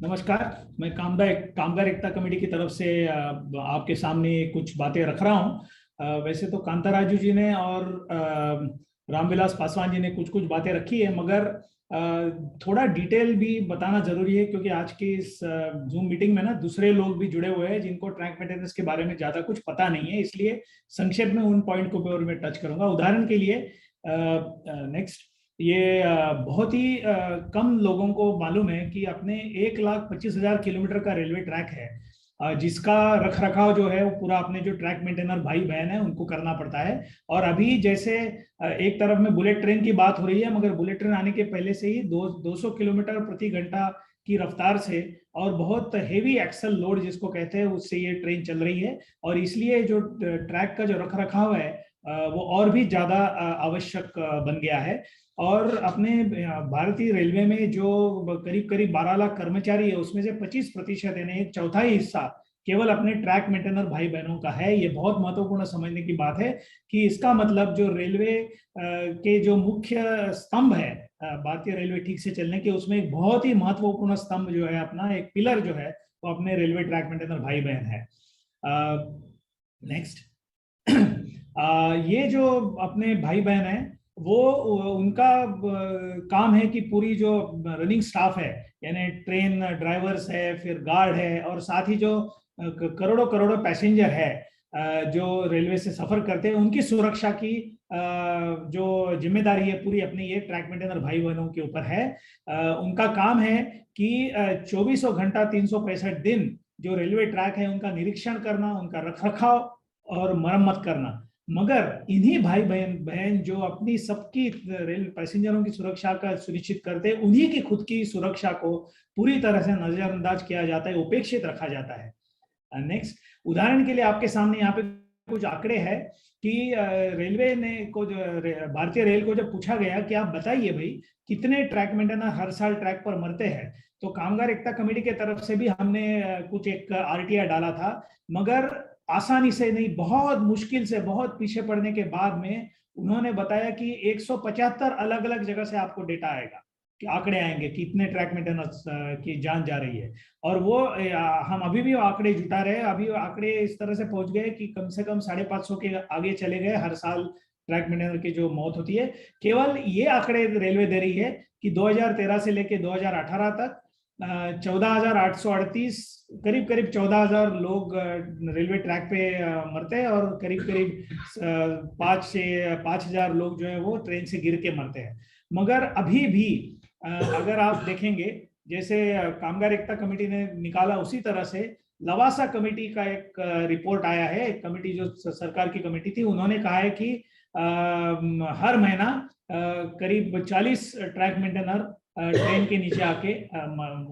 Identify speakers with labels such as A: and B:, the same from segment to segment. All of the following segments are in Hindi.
A: नमस्कार। मैं कामगार एकता कमेटी की तरफ से आपके सामने कुछ बातें रख रहा हूं। वैसे तो कांता राजू जी ने और रामविलास पासवान जी ने कुछ कुछ बातें रखी है, मगर थोड़ा डिटेल भी बताना जरूरी है, क्योंकि आज की इस जूम मीटिंग में ना दूसरे लोग भी जुड़े हुए हैं जिनको ट्रैक मेंटेनेंस के बारे में ज्यादा कुछ पता नहीं है। इसलिए संक्षेप में उन पॉइंट को और मैं टच करूंगा। उदाहरण के लिए नेक्स्ट, ये बहुत ही कम लोगों को मालूम है कि अपने 1,25,000 किलोमीटर का रेलवे ट्रैक है, जिसका रख रखाव जो है वो पूरा अपने जो ट्रैक मेंटेनर भाई बहन है उनको करना पड़ता है। और अभी जैसे एक तरफ में बुलेट ट्रेन की बात हो रही है, मगर बुलेट ट्रेन आने के पहले से ही 200 किलोमीटर प्रति घंटा की रफ्तार से और बहुत हेवी एक्सल लोड जिसको कहते हैं उससे ये ट्रेन चल रही है। और इसलिए जो ट्रैक का जो रख रखाव है वो और भी ज्यादा आवश्यक बन गया है। और अपने भारतीय रेलवे में जो करीब करीब 12 लाख कर्मचारी है, उसमें से 25% यानी एक चौथाई हिस्सा केवल अपने ट्रैक मेंटेनर भाई बहनों का है। ये बहुत महत्वपूर्ण समझने की बात है कि इसका मतलब जो रेलवे के जो मुख्य स्तंभ है भारतीय रेलवे ठीक से चलने के, उसमें एक बहुत ही महत्वपूर्ण स्तंभ जो है, अपना एक पिलर जो है, वो अपने रेलवे ट्रैक मेंटेनर भाई बहन है। नेक्स्ट, ये जो अपने भाई बहन है वो उनका काम है कि पूरी जो रनिंग स्टाफ है, यानी ट्रेन ड्राइवर्स है, फिर गार्ड है, और साथ ही जो करोड़ों करोड़ों पैसेंजर है जो रेलवे से सफर करते हैं, उनकी सुरक्षा की जो जिम्मेदारी है पूरी अपनी ये ट्रैक मेंटेनर भाई बहनों के ऊपर है। उनका काम है कि 2400 घंटा 365 दिन जो रेलवे ट्रैक है उनका निरीक्षण करना, उनका रखरखाव और मरम्मत करना। मगर इन्हीं भाई बहन जो अपनी सबकी रेल पैसेंजरों की सुरक्षा का सुनिश्चित करते हैं, उन्हीं की खुद की सुरक्षा को पूरी तरह से नजरअंदाज किया जाता है, उपेक्षित रखा जाता है। नेक्स्ट, उदाहरण के लिए आपके सामने यहाँ पे कुछ आंकड़े हैं कि रेलवे ने को जो भारतीय रेल को जब पूछा गया कि आप बताइए भाई कितने ट्रैक मेंटेनर हर साल ट्रैक पर मरते हैं, तो कामगार एकता कमेटी के तरफ से भी हमने कुछ एक आरटीआई डाला था। मगर आसानी से नहीं, बहुत मुश्किल से, बहुत पीछे पड़ने के बाद में उन्होंने बताया कि 175 अलग अलग जगह से आपको डेटा आएगा, कि आंकड़े आएंगे कि इतने ट्रैक मेंटेनेंस की जान जा रही है। और वो हम अभी भी आंकड़े जुटा रहे हैं। अभी आंकड़े इस तरह से पहुंच गए कि कम से कम 550 के आगे चले गए हर साल ट्रैक मेंटेनर की जो मौत होती है। केवल ये आंकड़े रेलवे दे रही है कि 2013 से लेकर 2018 तक 14,838, करीब करीब 14,000 लोग रेलवे ट्रैक पे मरते हैं, और करीब करीब 5 से 5,000 लोग जो है वो ट्रेन से गिर के मरते हैं। मगर अभी भी अगर आप देखेंगे, जैसे कामगार एकता कमेटी ने निकाला उसी तरह से लवासा कमेटी का एक रिपोर्ट आया है। एक कमेटी जो सरकार की कमेटी थी, उन्होंने कहा है कि हर महीना करीब 40 ट्रैक मेंटेनर ट्रेन के नीचे आके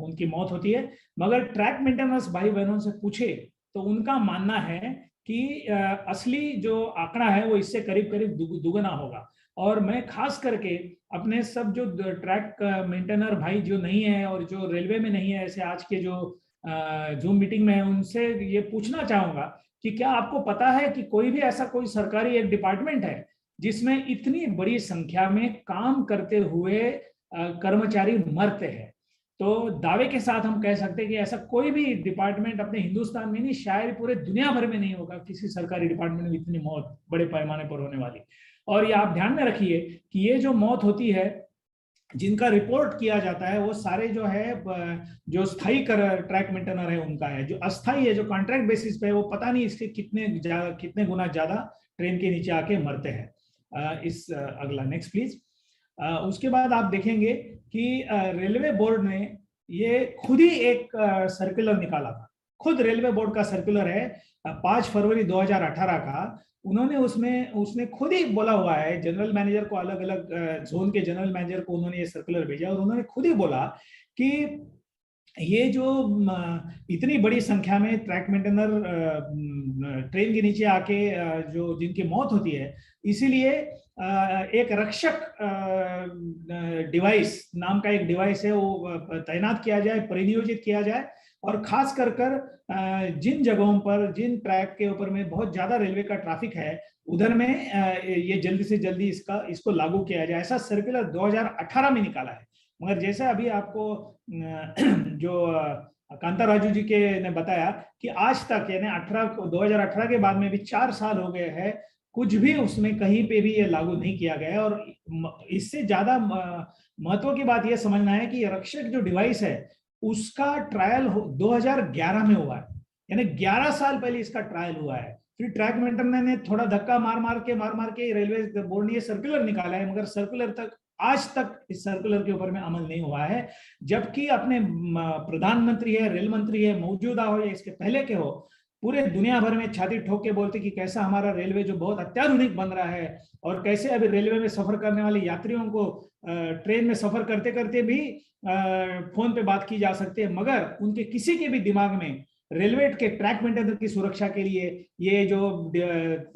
A: उनकी मौत होती है। मगर ट्रैक मेंटेनेंस भाई बहनों से पूछे तो उनका मानना है कि असली जो आंकड़ा है वो इससे करीब करीब दुगना होगा। और मैं खास करके अपने सब जो ट्रैक मेंटेनर भाई जो नहीं है और जो रेलवे में नहीं है, ऐसे आज के जो जूम मीटिंग में है, उनसे ये पूछना चाहूंगा कि क्या आपको पता है कि कोई भी ऐसा कोई सरकारी एक डिपार्टमेंट है जिसमें इतनी बड़ी संख्या में काम करते हुए कर्मचारी मरते हैं? तो दावे के साथ हम कह सकते हैं कि ऐसा कोई भी डिपार्टमेंट अपने हिंदुस्तान में नहीं, शायद पूरे दुनिया भर में नहीं होगा किसी सरकारी डिपार्टमेंट में इतनी मौत बड़े पैमाने पर होने वाली। और ये आप ध्यान में रखिए कि ये जो मौत होती है, जिनका रिपोर्ट किया जाता है, वो सारे जो है जो स्थायी ट्रैक मेंटेनर है उनका है। जो अस्थाई है, जो कॉन्ट्रैक्ट बेसिस पे है, वो पता नहीं इसके कितने गुना ज्यादा ट्रेन के नीचे आके मरते हैं। अगला नेक्स्ट प्लीज। उसके बाद आप देखेंगे कि रेलवे बोर्ड ने ये खुद ही एक सर्कुलर निकाला था। खुद रेलवे बोर्ड का सर्कुलर है 5 फरवरी 2018 का। उन्होंने उसने खुद ही बोला हुआ है, जनरल मैनेजर को, अलग अलग जोन के जनरल मैनेजर को उन्होंने ये सर्कुलर भेजा, और उन्होंने खुद ही बोला कि ये जो इतनी बड़ी संख्या में ट्रैक मेंटेनर ट्रेन के नीचे आके जो जिनकी मौत होती है, इसीलिए एक रक्षक डिवाइस नाम का एक डिवाइस है वो तैनात किया जाए, परिनियोजित किया जाए। और खास कर जिन जगहों पर, जिन ट्रैक के ऊपर में बहुत ज्यादा रेलवे का ट्रैफिक है, उधर में ये जल्दी से जल्दी इसको लागू किया जाए। ऐसा सर्कुलर 2018 में निकाला है। मगर जैसे अभी आपको जो कांता राजू जी के ने बताया कि आज तक यानी 2018 के बाद में भी 4 साल हो गए हैं, कुछ भी उसमें कहीं पे भी ये लागू नहीं किया गया है। और इससे ज्यादा महत्व की बात यह समझना है कि रक्षक जो डिवाइस है उसका ट्रायल 2011 में हुआ है, यानी 11 साल पहले इसका ट्रायल हुआ है। फिर ट्रैक मेंटेनर ने थोड़ा धक्का मार मार के रेलवे बोर्ड ने ये सर्कुलर निकाला है, मगर सर्कुलर तक आज तक इस सर्कुलर के ऊपर में अमल नहीं हुआ है। जबकि अपने प्रधानमंत्री है, रेल मंत्री है, मौजूदा हो या इसके पहले के हो, पूरे दुनिया भर में छाती ठोक के बोलते कि कैसा हमारा रेलवे जो बहुत अत्याधुनिक बन रहा है, और कैसे अभी रेलवे में सफर करने वाले यात्रियों को ट्रेन में सफर करते करते भी फोन पे बात की जा सकती है। मगर उनके किसी के भी दिमाग में रेलवे के ट्रैक मेंटेनर की सुरक्षा के लिए ये जो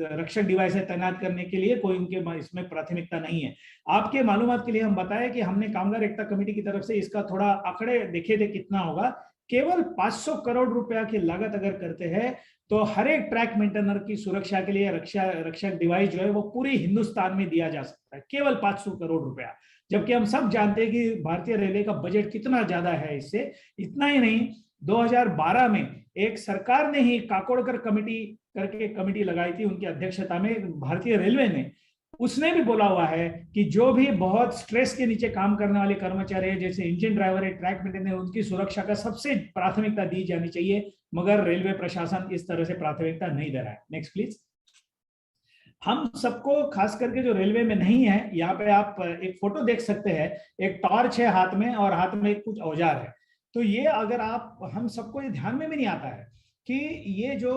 A: रक्षक डिवाइस है तैनात करने के लिए कोई उनके इसमें प्राथमिकता नहीं है। आपके मालूमात के लिए हम बताएं कि हमने कामगार एकता कमेटी की तरफ से इसका थोड़ा आंकड़े देखे थे कितना होगा। केवल 500 करोड़ रुपया की लागत अगर करते हैं तो हर एक ट्रैक मेंटेनर की सुरक्षा के लिए रक्षक डिवाइस जो है वो पूरे हिंदुस्तान में दिया जा सकता है, केवल 500 करोड़ रुपया। जबकि हम सब जानते हैं कि भारतीय रेलवे का बजट कितना ज्यादा है। इससे इतना ही नहीं, 2012 में एक सरकार ने ही काकोड़कर कमेटी करके कमेटी लगाई थी उनकी अध्यक्षता में भारतीय रेलवे ने, उसने भी बोला हुआ है कि जो भी बहुत स्ट्रेस के नीचे काम करने वाले कर्मचारी है, जैसे इंजन ड्राइवर है, ट्रैक मेंटेनर, उनकी सुरक्षा का सबसे प्राथमिकता दी जानी चाहिए। मगर रेलवे प्रशासन इस तरह से प्राथमिकता नहीं दे रहा है। Next please. हम सबको खास करके जो रेलवे में नहीं है, यहाँ पे आप एक फोटो देख सकते हैं, एक टॉर्च है हाथ में और हाथ में कुछ औजार है। तो ये अगर आप, हम सबको ये ध्यान में भी नहीं आता है कि ये जो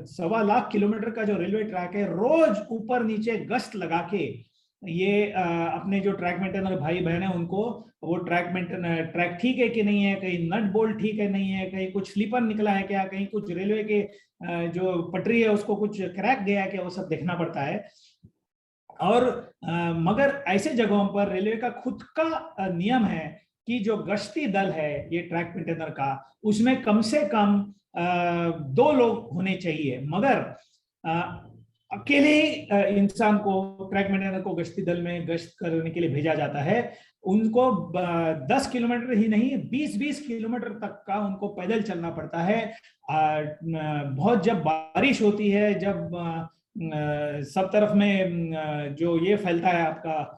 A: 1.25 लाख किलोमीटर का जो रेलवे ट्रैक है, रोज ऊपर नीचे गश्त लगा के ये अपने जो ट्रैक मेंटेनर भाई बहन है उनको वो ट्रैक ठीक है कि नहीं है, कहीं नट बोल्ट ठीक है नहीं है, कहीं कुछ स्लीपर निकला है क्या, कहीं कुछ रेलवे के जो पटरी है उसको कुछ क्रैक गया है क्या, वो सब देखना पड़ता है। और मगर ऐसे जगहों पर रेलवे का खुद का नियम है कि जो गश्ती दल है ये ट्रैक मेंटेनर का, उसमें कम से कम 2 लोग होने चाहिए। मगर अकेले इंसान को, ट्रैक मेंटेनर को गश्ती दल में गश्त करने के लिए भेजा जाता है। उनको 10 किलोमीटर ही नहीं 20-20 किलोमीटर तक का उनको पैदल चलना पड़ता है। बहुत जब बारिश होती है, जब सब तरफ में जो ये फैलता है आपका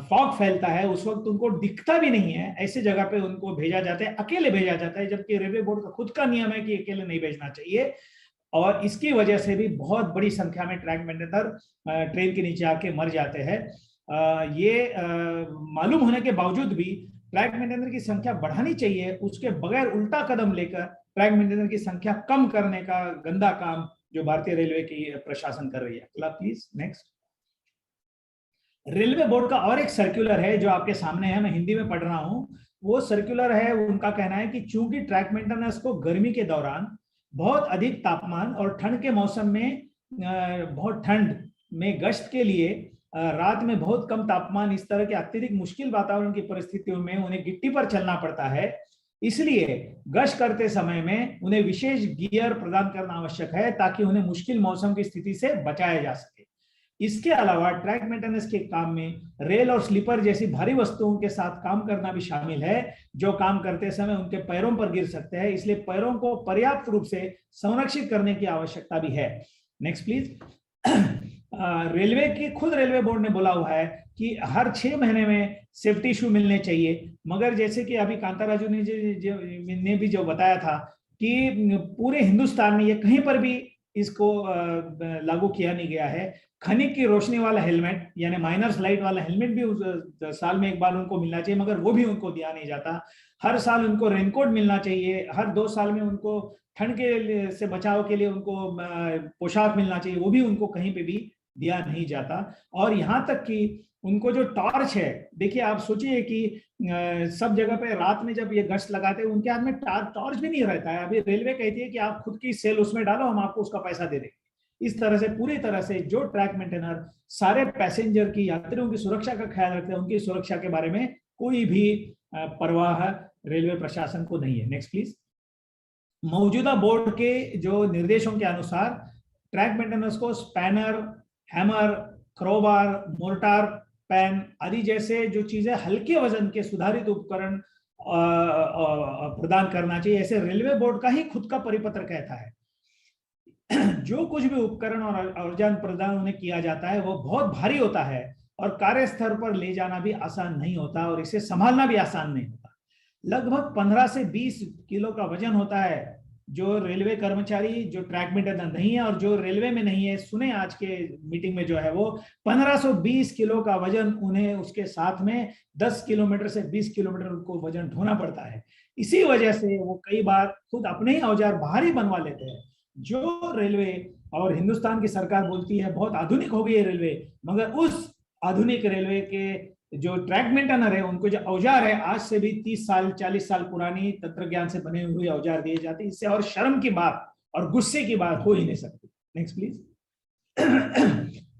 A: फॉग फैलता है, उस वक्त उनको दिखता भी नहीं है, ऐसे जगह पे उनको भेजा जाता है, अकेले भेजा जाता है। जबकि रेलवे बोर्ड का खुद का नियम है कि अकेले नहीं भेजना चाहिए। और इसकी वजह से भी बहुत बड़ी संख्या में ट्रैक मेंटेनर ट्रेन के नीचे आके मर जाते हैं। ये मालूम होने के बावजूद भी ट्रैक मेंटेनर की संख्या बढ़ानी चाहिए, उसके बगैर उल्टा कदम लेकर ट्रैक मेंटेनर की संख्या कम करने का गंदा काम जो भारतीय रेलवे की प्रशासन कर रही है। अगला प्लीज, नेक्स्ट। रेलवे बोर्ड का और एक सर्कुलर है जो आपके सामने है, मैं हिंदी में पढ़ रहा हूं। वो सर्कुलर है, उनका कहना है कि चूंकि ट्रैक मेंटेनर्स को गर्मी के दौरान बहुत अधिक तापमान और ठंड के मौसम में बहुत ठंड में गश्त के लिए रात में बहुत कम तापमान, इस तरह के अत्यधिक मुश्किल वातावरण की परिस्थितियों में उन्हें गिट्टी पर चलना पड़ता है, इसलिए गश्त करते समय में उन्हें विशेष गियर प्रदान करना आवश्यक है ताकि उन्हें मुश्किल मौसम की स्थिति से बचाया जा सके। इसके अलावा ट्रैक मेंटेनेंस के काम में रेल और स्लीपर जैसी भारी वस्तुओं के साथ काम करना भी शामिल है, जो काम करते समय उनके पैरों पर गिर सकते हैं, इसलिए पैरों को पर्याप्त रूप से संरक्षित करने की आवश्यकता भी है। Next please. रेलवे की खुद रेलवे बोर्ड ने बोला हुआ है कि हर 6 महीने में सेफ्टी शू मिलने चाहिए। मगर जैसे कि अभी कांता राजू ने भी जो बताया था कि पूरे हिंदुस्तान में ये कहीं पर भी इसको लागू किया नहीं गया है। खनिक की रोशनी वाला हेलमेट यानी माइनर्स लाइट वाला हेलमेट भी साल में एक बार उनको मिलना चाहिए, मगर वो भी उनको दिया नहीं जाता। हर साल उनको रेनकोट मिलना चाहिए, हर 2 साल में उनको ठंड के से बचाव के लिए उनको पोशाक मिलना चाहिए, वो भी उनको कहीं पे भी दिया नहीं जाता। और यहाँ तक कि उनको जो टॉर्च है, देखिए आप सोचिए कि सब जगह पे रात में जब ये गश्त लगाते हैं उनके हाथ में टॉर्च भी नहीं रहता है। अभी रेलवे कहती है कि आप खुद की सेल उसमें डालो, हम आपको उसका पैसा दे देंगे। इस तरह से पूरी तरह से जो ट्रैक मेंटेनर सारे पैसेंजर की, यात्रियों की सुरक्षा का ख्याल रखते हैं, उनकी सुरक्षा के बारे में कोई भी परवाह रेलवे प्रशासन को नहीं है। Next please. मौजूदा बोर्ड के जो निर्देशों के अनुसार ट्रैक मेंटेनेंस को spanner, hammer, crowbar, mortar pan आदि जैसे जो चीजें हल्के वजन के सुधारित उपकरण प्रदान करना चाहिए, ऐसे रेलवे बोर्ड का ही खुद का परिपत्र कहता है। जो कुछ भी उपकरण और औजार प्रदान उन्हें किया जाता है वो बहुत भारी होता है और कार्यस्थल पर ले जाना भी आसान नहीं होता और इसे संभालना भी आसान नहीं होता। लगभग 15 से 20 किलो का वजन होता है। जो रेलवे कर्मचारी जो ट्रैक मेंटेनर नहीं है और जो रेलवे में नहीं है, सुने आज के मीटिंग में जो है वो 1520 किलो का वजन उन्हें उसके साथ में 10 किलोमीटर से 20 किलोमीटर को वजन ढोना पड़ता है। इसी वजह से वो कई बार खुद अपने ही औजार भारी बनवा लेते हैं। जो रेलवे और हिंदुस्तान की सरकार बोलती है बहुत आधुनिक हो गई है रेलवे, मगर उस आधुनिक रेलवे के जो ट्रैक मेंटेनर है उनको जो औजार है आज से भी 30 साल 40 साल पुरानी तंत्र ज्ञान से बने हुए औजार दिए जाते हैं। इससे और शर्म की बात और गुस्से की बात हो ही नहीं सकती। Next please.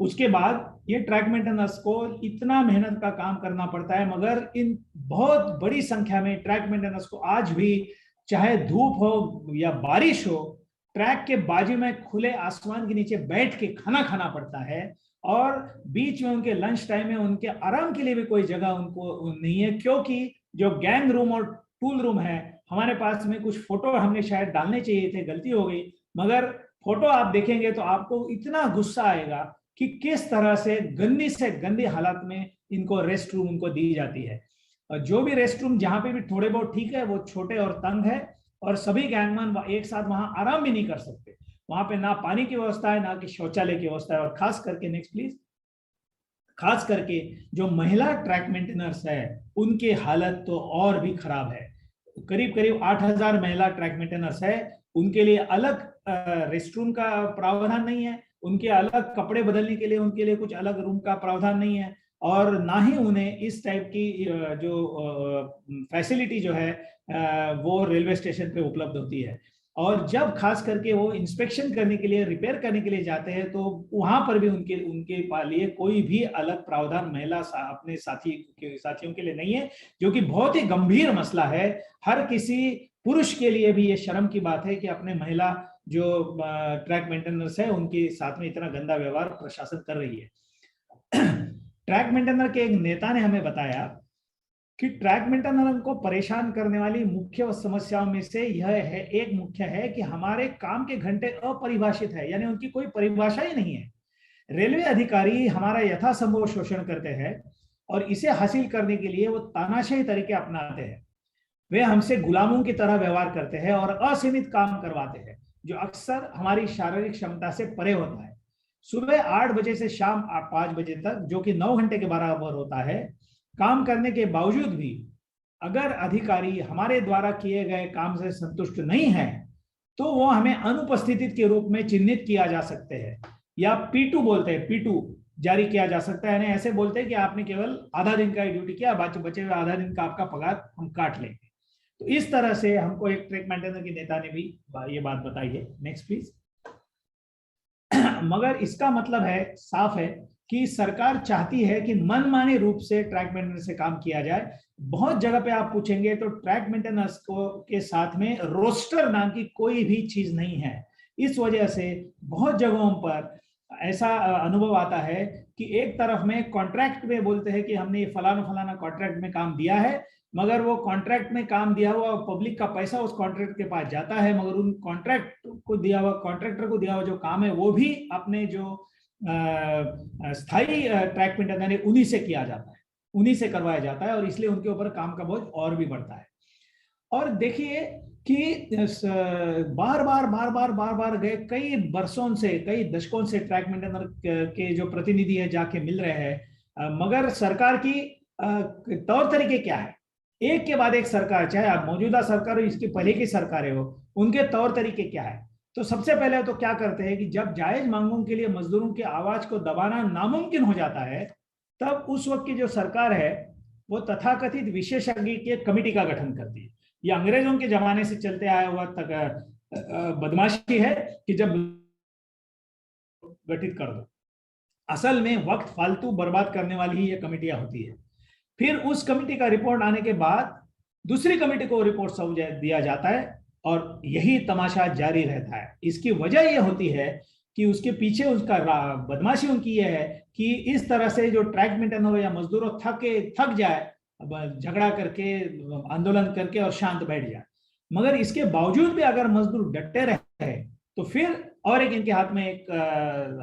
A: उसके बाद ये ट्रैक मेंटेनर्स को इतना मेहनत का काम करना पड़ता है, मगर इन बहुत बड़ी संख्या में ट्रैक मेंटेनर्स को आज भी चाहे धूप हो या बारिश हो, ट्रैक के बाजू में खुले आसमान के नीचे बैठ के खाना खाना पड़ता है और बीच में उनके लंच टाइम में उनके आराम के लिए भी कोई जगह उनको नहीं है, क्योंकि जो गैंग रूम और टूल रूम है, हमारे पास में कुछ फोटो हमने शायद डालने चाहिए थे, गलती हो गई, मगर फोटो आप देखेंगे तो आपको इतना गुस्सा आएगा कि किस तरह से गंदी हालत में इनको रेस्ट रूम उनको दी जाती है। और जो भी रेस्ट रूम जहां पे भी थोड़े बहुत ठीक है वो छोटे और तंग है और सभी गैंगमैन एक साथ वहां आराम भी नहीं कर सकते। वहां पे ना पानी की व्यवस्था है ना कि शौचालय की व्यवस्था है। और खास करके नेक्स्ट प्लीज, खास करके जो महिला ट्रैक मेंटेनर्स है उनकी हालत तो और भी खराब है। करीब करीब 8000 महिला ट्रैक मेंटेनर्स है, उनके लिए अलग रेस्ट रूम का प्रावधान नहीं है, उनके अलग कपड़े बदलने के लिए उनके लिए कुछ अलग रूम का प्रावधान नहीं है, और ना ही उन्हें इस टाइप की जो फैसिलिटी जो है वो रेलवे स्टेशन पे उपलब्ध होती है। और जब खास करके वो इंस्पेक्शन करने के लिए, रिपेयर करने के लिए जाते हैं तो वहां पर भी उनके लिए कोई भी अलग प्रावधान महिला अपने साथियों के लिए नहीं है, जो कि बहुत ही गंभीर मसला है। हर किसी पुरुष के लिए भी ये शर्म की बात है कि अपने महिला जो ट्रैक मेंटेनर्स है उनके साथ में इतना गंदा व्यवहार प्रशासन कर रही है। ट्रैक मेंटेनर के एक नेता ने हमें बताया कि ट्रैक मेंटेनर को परेशान करने वाली मुख्य समस्याओं में से यह है, एक मुख्य है कि हमारे काम के घंटे अपरिभाषित है, यानी उनकी कोई परिभाषा ही नहीं है। रेलवे अधिकारी हमारा यथासंभव शोषण करते हैं और इसे हासिल करने के लिए वो तानाशाही तरीके अपनाते हैं। वे हमसे गुलामों की तरह व्यवहार करते हैं और असीमित काम करवाते हैं, जो अक्सर हमारी शारीरिक क्षमता से परे होता है। सुबह 8 बजे से शाम 5 बजे तक, जो कि 9 घंटे के बराबर होता है, काम करने के बावजूद भी अगर अधिकारी हमारे द्वारा किए गए काम से संतुष्ट नहीं है तो वो हमें अनुपस्थिति के रूप में चिन्हित किया जा सकते हैं, या P2 बोलते हैं, P2 जारी किया जा सकता है। यानी ऐसे बोलते हैं कि आपने केवल आधा दिन का ड्यूटी किया, बचे हुए आधा दिन का आपका पगार हम काट लेंगे। तो इस तरह से हमको एक ट्रैक मेंटेनर के नेता ने भी ये बात बताई है। Next please. मगर इसका मतलब है, साफ है कि सरकार चाहती है कि मनमाने रूप से ट्रैक मेंटेनर से काम किया जाए। बहुत जगह पे आप पूछेंगे तो ट्रैक मेंटेनर्स को के साथ में रोस्टर नाम की कोई भी चीज नहीं है। इस वजह से बहुत जगहों पर ऐसा अनुभव आता है कि एक तरफ में कॉन्ट्रैक्ट में बोलते हैं कि हमने ये फलाना कॉन्ट्रैक्ट में काम दिया है, मगर वो कॉन्ट्रैक्ट में काम दिया हुआ पब्लिक का पैसा उस कॉन्ट्रैक्ट के पास जाता है, मगर उन कॉन्ट्रैक्टर को दिया हुआ जो काम है वो भी अपने जो स्थायी ट्रैक मेंटेनर है उन्हीं से किया जाता है, उन्हीं से करवाया जाता है, और इसलिए उनके ऊपर काम का बोझ और भी बढ़ता है। और देखिए कि बार बार गए कई वर्षों से, कई दशकों से ट्रैक मेंटेनर के जो प्रतिनिधि है जाके मिल रहे हैं, मगर सरकार की तौर तरीके क्या है, एक के बाद एक सरकार, चाहे आप मौजूदा सरकार हो, इसकी पहले की सरकारें हो, उनके तौर तरीके क्या है। तो सबसे पहले तो क्या करते हैं कि जब जायज मांगों के लिए मजदूरों की आवाज को दबाना नामुमकिन हो जाता है, तब उस वक्त की जो सरकार है वो तथाकथित विशेषज्ञ की एक कमेटी का गठन करती है। ये अंग्रेजों के जमाने से चलते आया हुआ तक बदमाशी है कि जब गठित कर दो, असल में वक्त फालतू बर्बाद करने वाली ही ये कमेटियां होती है। फिर उस कमेटी का रिपोर्ट आने के बाद दूसरी कमेटी को रिपोर्ट सौंप दिया जाता है और यही तमाशा जारी रहता है। इसकी वजह यह होती है कि उसके पीछे उसका बदमाशी उनकी ये है कि इस तरह से जो ट्रैक मेंटेनर या मजदूरों थक जाए, झगड़ा करके, आंदोलन करके और शांत बैठ जाए। मगर इसके बावजूद भी अगर मजदूर डटे रहे तो फिर और एक इनके हाथ में एक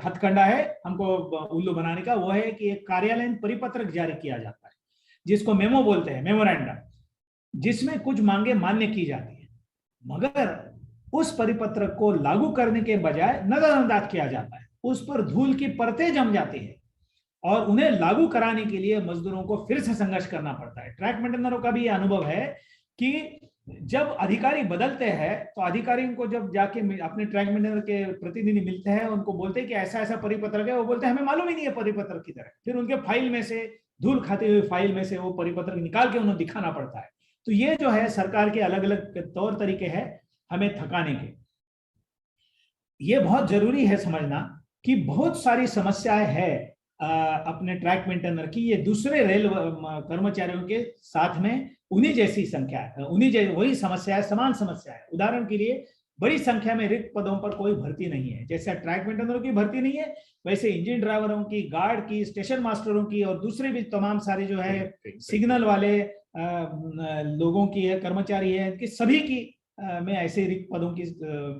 A: हथकंडा है हमको उल्लू बनाने का, वो है कि एक कार्यालयीन परिपत्रक जारी किया जाता है जिसको मेमो बोलते हैं, मेमोरेंडम, जिसमें कुछ मांगे मान्य की जाती है। मगर उस परिपत्रक को लागू करने के बजाय नजरअंदाज किया जाता है, उस पर धूल की परतें जम जाती है और उन्हें लागू कराने के लिए मजदूरों को फिर से संघर्ष करना पड़ता है। ट्रैक मेंटेनरों का भी यह अनुभव है कि जब अधिकारी बदलते हैं तो अधिकारी उनको जब जाके अपने ट्रैक मेंटेनर के प्रतिनिधि मिलते हैं, उनको बोलते हैं कि ऐसा ऐसा परिपत्रक है, वो बोलते हैं हमें मालूम ही नहीं है परिपत्रक की तरह। फिर उनके फाइल में से, धूल खाते हुए फाइल में से वो परिपत्रक निकाल के उन्हें दिखाना पड़ता है। तो ये जो है सरकार के अलग अलग तौर तरीके हैं हमें थकाने के। ये बहुत जरूरी है समझना कि बहुत सारी समस्याएं हैं अपने ट्रैक मेंटेनर की, ये दूसरे रेल कर्मचारियों के साथ में उन्हीं जैसी संख्या है, वही समस्या है, समान समस्या है। उदाहरण के लिए बड़ी संख्या में रिक्त पदों पर कोई भर्ती नहीं है। जैसे ट्रैक मेंटेनरों की भर्ती नहीं है, वैसे इंजन ड्राइवरों की, गार्ड की, स्टेशन मास्टरों की और दूसरे भी तमाम सारे जो है सिग्नल वाले लोगों की है, कर्मचारी है, कि सभी की में ऐसे रिक्त पदों की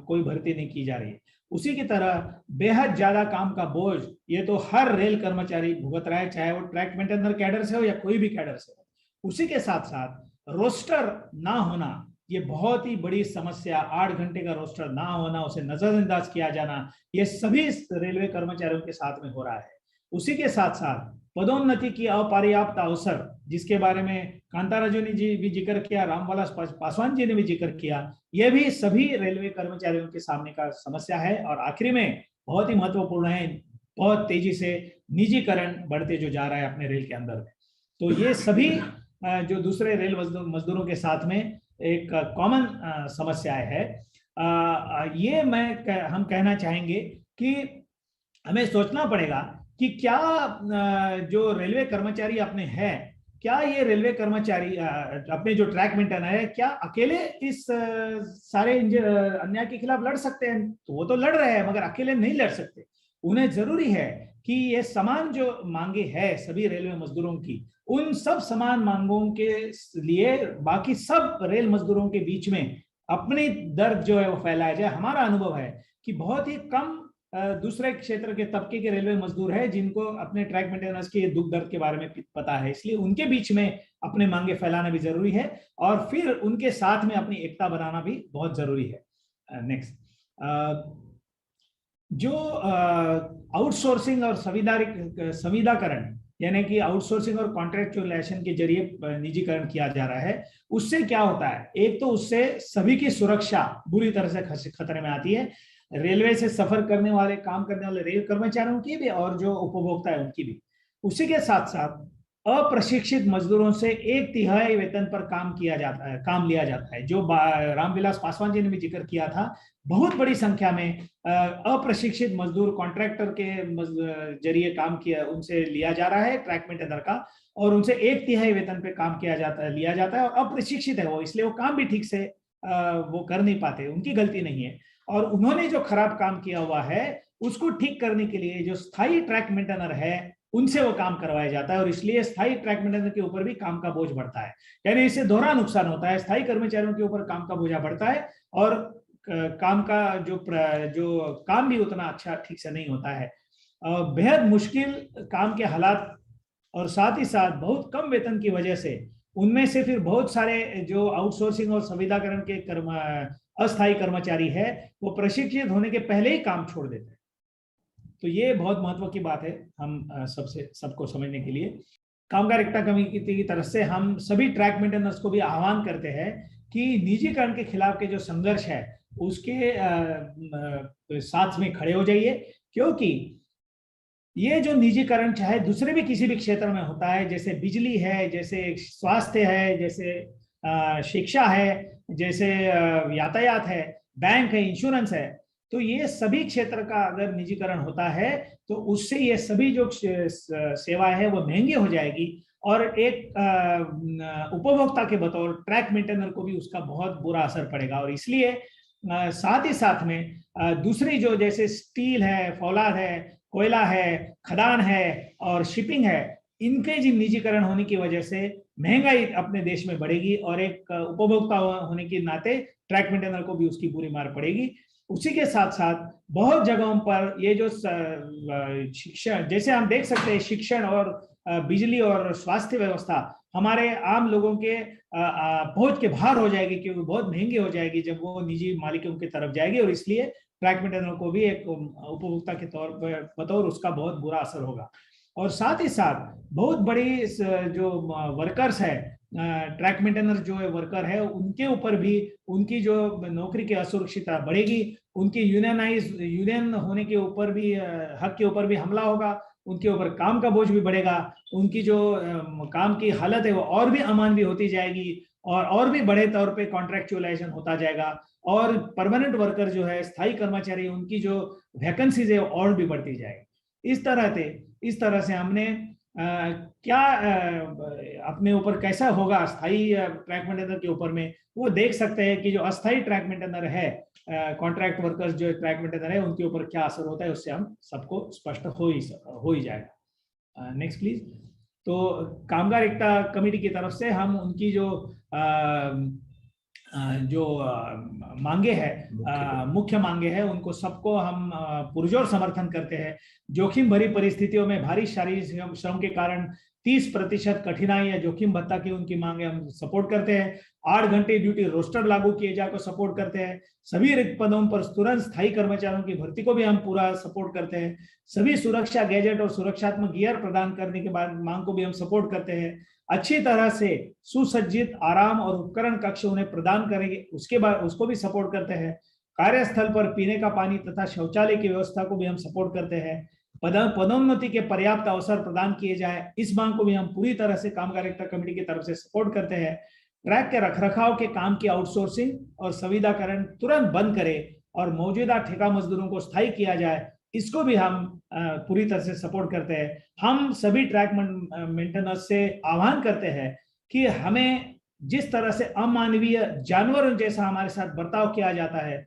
A: कोई भर्ती नहीं की जा रही है। उसी की तरह बेहद ज्यादा काम का बोझ ये तो हर रेल कर्मचारी भुगत रहा है, चाहे वो ट्रैक मेंटेनर कैडर से हो या कोई भी कैडर से हो। उसी के साथ साथ रोस्टर ना होना ये बहुत ही बड़ी समस्या, 8 घंटे का रोस्टर ना होना, उसे नजरअंदाज किया जाना, ये सभी रेलवे कर्मचारियों के साथ में हो रहा है। उसी के साथ साथ पदोन्नति की अपर्याप्त अवसर, जिसके बारे में कांताराजू ने जी भी जिक्र किया, रामविलास पासवान जी ने भी जिक्र किया, यह भी सभी रेलवे कर्मचारियों के सामने का समस्या है। और आखिरी में बहुत ही महत्वपूर्ण है, बहुत तेजी से निजीकरण बढ़ते जो जा रहा है अपने रेल के अंदर में। तो ये सभी जो दूसरे रेल मजदूरों के साथ में एक कॉमन समस्याएं है। ये हम कहना चाहेंगे कि हमें सोचना पड़ेगा कि क्या जो रेलवे कर्मचारी अपने हैं, क्या ये रेलवे कर्मचारी अपने जो ट्रैक मेंटेनर है, क्या अकेले इस सारे अन्याय के खिलाफ लड़ सकते हैं? तो वो तो लड़ रहे हैं, मगर अकेले नहीं लड़ सकते। उन्हें जरूरी है कि ये समान जो मांगे है सभी रेलवे मजदूरों की, उन सब समान मांगों के लिए बाकी सब रेल मजदूरों के बीच में अपनी दर्द जो है वो फैलाया जाए। हमारा अनुभव है कि बहुत ही कम दूसरे क्षेत्र के तबके के रेलवे मजदूर है जिनको अपने ट्रैक मेंटेनेंस के दुख दर्द के बारे में पता है, इसलिए उनके बीच में अपने मांगे फैलाना भी जरूरी है और फिर उनके साथ में अपनी एकता बनाना भी बहुत जरूरी है। नेक्स्ट, जो आउटसोर्सिंग और संविदाकरण यानी कि आउटसोर्सिंग और कॉन्ट्रैक्चुअलाइजेशन के जरिए निजीकरण किया जा रहा है, उससे क्या होता है? एक तो उससे सभी की सुरक्षा बुरी तरह से खतरे में आती है, रेलवे से सफर करने वाले, काम करने वाले रेल कर्मचारियों की भी और जो उपभोक्ता है उनकी भी। उसी के साथ साथ अप्रशिक्षित मजदूरों से 1/3 वेतन पर काम लिया जाता है, जो रामविलास पासवान जी ने भी जिक्र किया था। बहुत बड़ी संख्या में अप्रशिक्षित मजदूर कॉन्ट्रैक्टर के जरिए उनसे लिया जा रहा है ट्रैक मेंटेनर का, और उनसे 1/3 वेतन पे काम लिया जाता है, और अप्रशिक्षित है वो, इसलिए वो काम भी ठीक से वो कर नहीं पाते, उनकी गलती नहीं है। और उन्होंने जो खराब काम किया हुआ है उसको ठीक करने के लिए जो स्थायी ट्रैक मेंटेनर है उनसे वो काम करवाया जाता है, और इसलिए स्थायी ट्रैक मेंटेनर के ऊपर भी काम का बोझ बढ़ता है। यानी इससे दोहरा नुकसान होता है, स्थायी कर्मचारियों के ऊपर काम का बोझा बढ़ता है और काम का जो काम भी उतना अच्छा ठीक से नहीं होता है। बेहद मुश्किल काम के हालात और साथ ही साथ बहुत कम वेतन की वजह से उनमें से फिर बहुत सारे जो आउटसोर्सिंग और संविदाकरण के अस्थायी कर्मचारी है वो प्रशिक्षित होने के पहले ही काम छोड़ देते हैं। तो ये बहुत महत्व की बात है हम सबको समझने के लिए। कामगार एकता कमेटी की तरफ से हम सभी ट्रैक मेंटेनर्स को भी आह्वान करते हैं कि निजीकरण के खिलाफ के जो संघर्ष है उसके साथ में खड़े हो जाइए, क्योंकि ये जो निजीकरण चाहे दूसरे भी किसी भी क्षेत्र में होता है, जैसे बिजली है, जैसे स्वास्थ्य है, जैसे शिक्षा है, जैसे यातायात है, बैंक है, इंश्योरेंस है, तो ये सभी क्षेत्र का अगर निजीकरण होता है तो उससे ये सभी जो सेवाएं है वो महंगी हो जाएगी, और एक उपभोक्ता के बतौर ट्रैक मेंटेनर को भी उसका बहुत बुरा असर पड़ेगा। और इसलिए साथ ही साथ में दूसरी जो जैसे स्टील है, फौलाद है, कोयला है, खदान है और शिपिंग है, इनके जो निजीकरण होने की वजह से महंगाई अपने देश में बढ़ेगी और एक उपभोक्ता होने के नाते ट्रैक मेंटेनर को भी उसकी बुरी मार पड़ेगी। उसी के साथ साथ बहुत जगहों पर ये जो शिक्षण, जैसे हम देख सकते हैं, शिक्षण और बिजली और स्वास्थ्य व्यवस्था हमारे आम लोगों के पहुंच के बाहर हो जाएगी, क्योंकि बहुत महंगी हो जाएगी जब वो निजी मालिकों की तरफ जाएगी, और इसलिए ट्रैक मेंटेनर को भी एक उपभोक्ता के तौर पर बतौर उसका बहुत बुरा असर होगा। और साथ ही साथ बहुत बड़ी जो वर्कर्स है, ट्रैक मेंटेनर जो है वर्कर है, उनके ऊपर भी उनकी जो नौकरी की असुरक्षितता बढ़ेगी, उनकी यूनियन होने के ऊपर भी, हक के ऊपर भी हमला होगा, उनके ऊपर काम का बोझ भी बढ़ेगा, उनकी जो काम की हालत है वो और भी अमानवीय होती जाएगी, और भी बड़े तौर पे कॉन्ट्रैक्चुअलाइजेशन होता जाएगा, और परमानेंट वर्कर जो है, स्थायी कर्मचारी, उनकी जो वैकेंसीज है और भी बढ़ती जाएगी। इस तरह से हमने क्या अपने ऊपर कैसा होगा स्थायी ट्रैक मेंटेनर के ऊपर में, वो देख सकते हैं कि जो अस्थायी ट्रैक मेंटेनर है, कॉन्ट्रैक्ट वर्कर्स जो ट्रैक मेंटेनर है, उनके ऊपर क्या असर होता है, उससे हम सबको स्पष्ट हो ही जाएगा। Next please. तो कामगार एकता कमेटी की तरफ से हम उनकी जो मांगे है, मुख्य मांगे है, उनको सबको हम पुरजोर समर्थन करते हैं। जोखिम भरी परिस्थितियों में भारी शारीरिक श्रम के कारण 30% कठिनाई या जोखिम भत्ता की उनकी मांगे हम सपोर्ट करते हैं। 8 घंटे ड्यूटी रोस्टर लागू किए जाए को सपोर्ट करते हैं। सभी रिक्त पदों पर तुरंत स्थायी कर्मचारियों की भर्ती को भी हम पूरा सपोर्ट करते हैं। सभी सुरक्षा गैजेट और सुरक्षात्मक गियर प्रदान करने के बाद मांग को भी हम सपोर्ट करते हैं। अच्छी तरह से सुसज्जित आराम और उपकरण कक्ष उन्हें प्रदान करेंगे, उसके बाद उसको भी सपोर्ट करते हैं। कार्यस्थल पर पीने का पानी तथा शौचालय की व्यवस्था को भी हम सपोर्ट करते हैं। पदोन्नति के पर्याप्त अवसर प्रदान किए जाए, इस मांग को भी हम पूरी तरह से कामगार एकता कमेटी की तरफ से सपोर्ट करते हैं। ट्रैक के रखरखाव के काम की आउटसोर्सिंग और सुविधाकरण तुरंत बंद करें और मौजूदा ठेका मजदूरों को स्थायी किया जाए, इसको भी हम पूरी तरह से सपोर्ट करते हैं। हम सभी ट्रैक मेंटेनर्स से आह्वान करते हैं कि हमें जिस तरह से अमानवीय जानवरों जैसा हमारे साथ बर्ताव किया जाता है,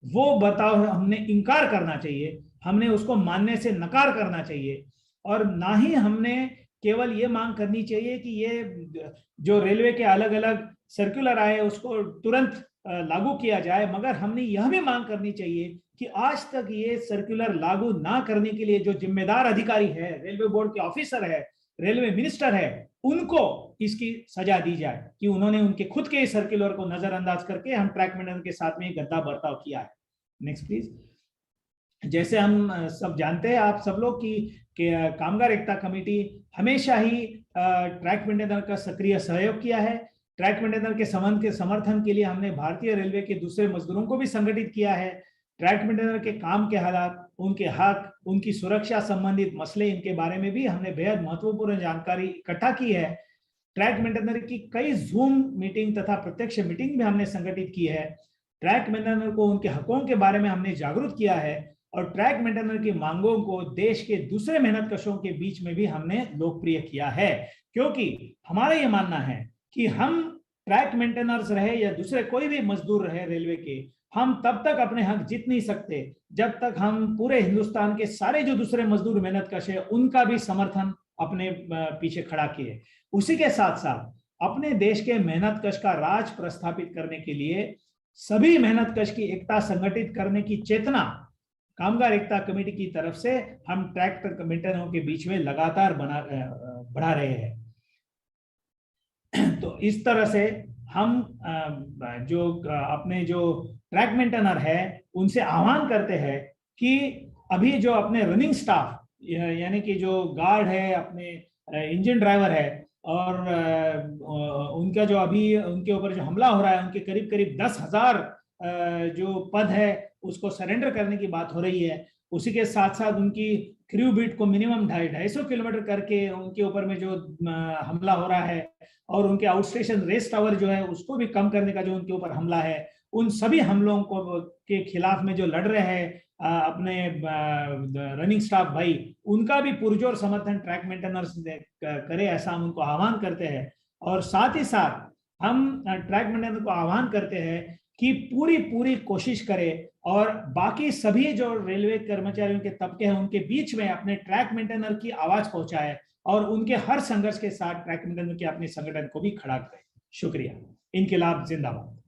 A: वो बर्ताव हमने इनकार करना चाहिए, हमने उसको मानने से नकार करना चाहिए, और ना ही हमने केवल ये मांग करनी चाहिए कि ये जो रेलवे के अलग अलग सर्कुलर आए उसको तुरंत लागू किया जाए, मगर हमने यह भी मांग करनी चाहिए कि आज तक ये सर्कुलर लागू ना करने के लिए जो जिम्मेदार अधिकारी है, रेलवे बोर्ड के ऑफिसर है, रेलवे मिनिस्टर है, उनको इसकी सजा दी जाए कि उन्होंने उनके खुद के सर्कुलर को नजरअंदाज करके हम ट्रैक मेंटेनर के साथ में गद्दा बर्ताव किया है। Next please. जैसे हम सब जानते हैं, आप सब लोग की कामगार एकता कमेटी हमेशा ही ट्रैक मेंटेनर का सक्रिय सहयोग किया है। ट्रैक मेंटेनर के समर्थन के लिए हमने भारतीय रेलवे के दूसरे मजदूरों को भी संगठित किया है। ट्रैक मेंटेनर के काम के हालात, उनके हक, उनकी सुरक्षा संबंधित मसले, इनके बारे में भी हमने बेहद महत्वपूर्ण जानकारी इकट्ठा की है। ट्रैक मेंटेनर की कई जूम मीटिंग तथा प्रत्यक्ष मीटिंग भी हमने संगठित की है। ट्रैक मेंटेनर को उनके हकों के बारे में हमने जागरूक किया है, और ट्रैक मेंटेनर की मांगों को देश के दूसरे मेहनतकशों के बीच में भी हमने लोकप्रिय किया है, क्योंकि हमारा ये मानना है कि हम ट्रैक मेंटेनर्स रहे या दूसरे कोई भी मजदूर रहे रेलवे के, हम तब तक अपने हक जीत नहीं सकते जब तक हम पूरे हिंदुस्तान के सारे जो दूसरे मजदूर मेहनतकश है उनका भी समर्थन अपने पीछे खड़ा किए। उसी के साथ साथ अपने देश के मेहनतकश का राज प्रस्थापित करने के लिए सभी मेहनतकश की एकता संगठित करने की चेतना कामगार एकता कमेटी की तरफ से हम ट्रैक मेंटेनरों के बीच में लगातार बढ़ा रहे हैं। तो इस तरह से हम जो अपने जो ट्रैक मेंटेनर है उनसे आह्वान करते हैं कि अभी जो अपने रनिंग स्टाफ, यानी कि जो गार्ड है, अपने इंजन ड्राइवर है, और उनका जो अभी उनके ऊपर जो हमला हो रहा है, उनके करीब करीब 10,000 जो पद है उसको सरेंडर करने की बात हो रही है। उसी के साथ साथ उनकी क्रू बीट को मिनिमम 250 किलोमीटर करके उनके ऊपर में जो हमला हो रहा है, और उनके आउटस्टेशन रेस्ट आवर जो है उसको भी कम करने का जो उनके ऊपर हमला है, उन सभी हमलों को के खिलाफ में जो लड़ रहे हैं अपने रनिंग स्टाफ भाई, उनका भी पुरजोर समर्थन ट्रैक मेंटेनर्स करे, ऐसा हम उनको आह्वान करते हैं। और साथ ही साथ हम ट्रैक मेंटेनर को आह्वान करते हैं कि पूरी पूरी कोशिश करे और बाकी सभी जो रेलवे कर्मचारियों के तबके हैं उनके बीच में अपने ट्रैक मेंटेनर की आवाज पहुंचाए और उनके हर संघर्ष के साथ ट्रैक मेंटेनर के अपने संगठन को भी खड़ा करे। शुक्रिया। इनकलाब जिंदाबाद।